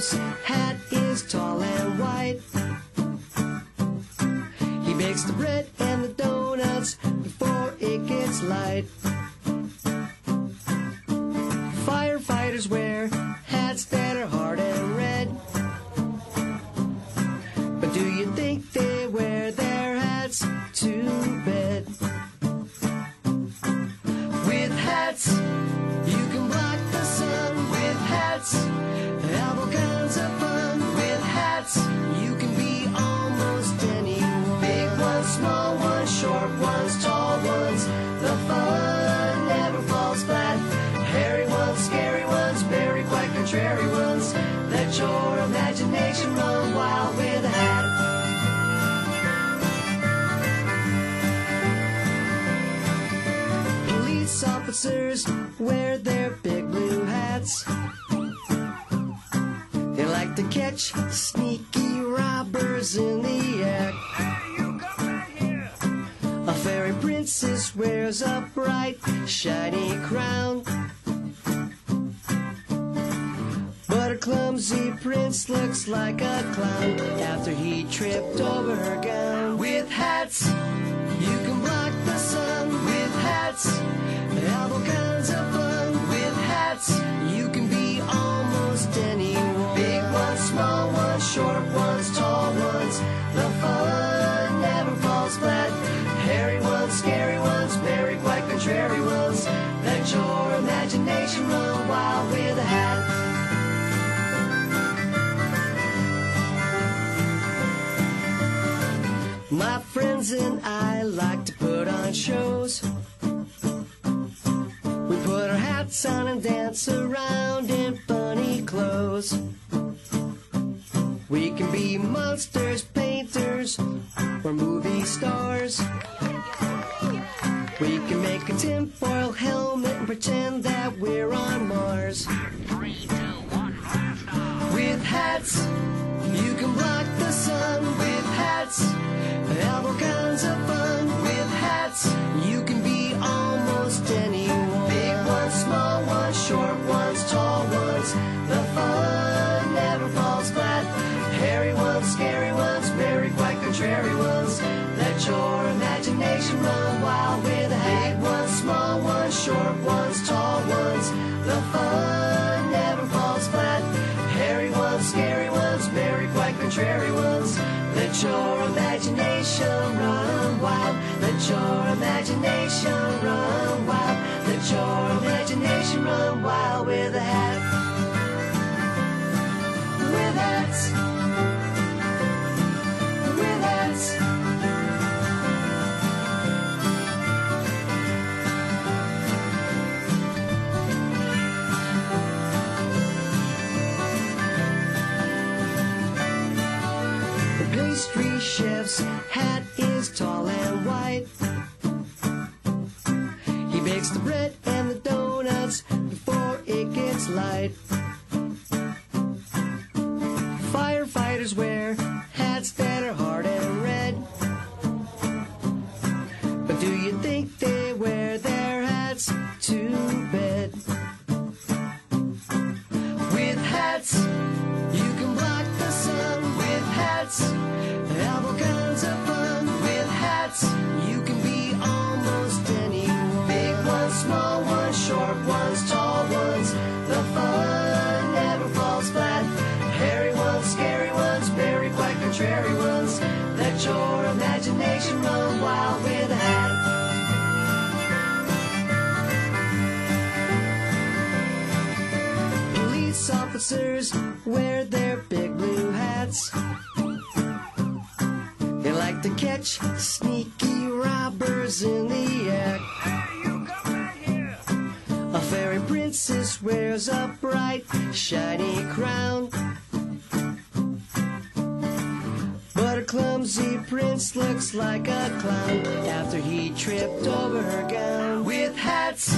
chef's hat is tall and white. He bakes the bread and the donuts before it gets light. Firefighters wear hats that are hard and red. But do you think they wear their hats to bed? With hats, you can block the sun. With hats, have all kinds of fun. With hats, you can be almost anyone. Big ones, small ones, short ones, tall ones. The fun never falls flat. Hairy ones, scary ones, very quite contrary ones. Let your imagination run wild with a hat. Police officers wear their big blue hats. They like to catch sneaky robbers in the act. Hey, you come back here! A fairy princess wears a bright, shiny crown. But her clumsy prince looks like a clown after he tripped over her gown. With hats, you can block the sun. With hats, have all kinds of fun. With hats, you can be almost anyone. Big ones, small ones, short ones, tall ones. The fun never falls flat. Hairy ones, scary ones, very quite contrary ones. Let your imagination run wild with a hat. My friends and I like to put on shows. We put our hats on and dance around in funny clothes. We can be monsters, painters, or movie stars. We can make a tinfoil helmet and pretend that we're on Mars. 3, 2, 1, blast off! With hats, you can block the sun. With hats, have all kinds of fun. With hats, you can be almost anyone. Big ones, small ones, short ones, tall ones. The fun never falls flat. Hairy ones, scary ones, very quite contrary ones. Let your imagination run wild with a hat. Big ones, small ones, short ones, tall ones. The fun never falls flat. Hairy ones, scary ones, very quite contrary ones. Let your imagination run wild. Let your imagination run wild. Let your imagination run wild with a hat. With hats. With hats. The pastry chef's hat is tall and white. He bakes the bread and the donuts before it gets light. Firefighters wear hats that are hard and red. But do you think they wear their hats to bed? With hats, you can block the sun. With hats, have all kinds of fun. With hats, you can be almost anyone. Big ones, small ones, short ones, tall ones. The fun never falls flat. Hairy ones, scary ones, very quite contrary ones. Let your imagination run wild with a hat. Police officers wear their big blue hats. They like to catch sneaky robbers in the act. Hey, you come back here! A fairy princess wears a bright, shiny crown. But her clumsy prince looks like a clown after he tripped over her gown. With hats,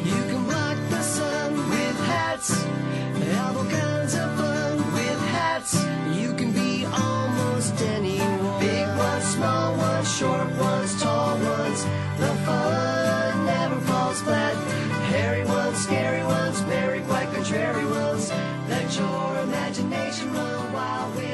you can block the sun. With hats, have all kinds of fun. With hats, you can be almost anyone. Big ones, small ones, short ones, tall ones. The fun never falls flat. Hairy ones, scary ones, very quite contrary ones. Let Let your imagination run wild with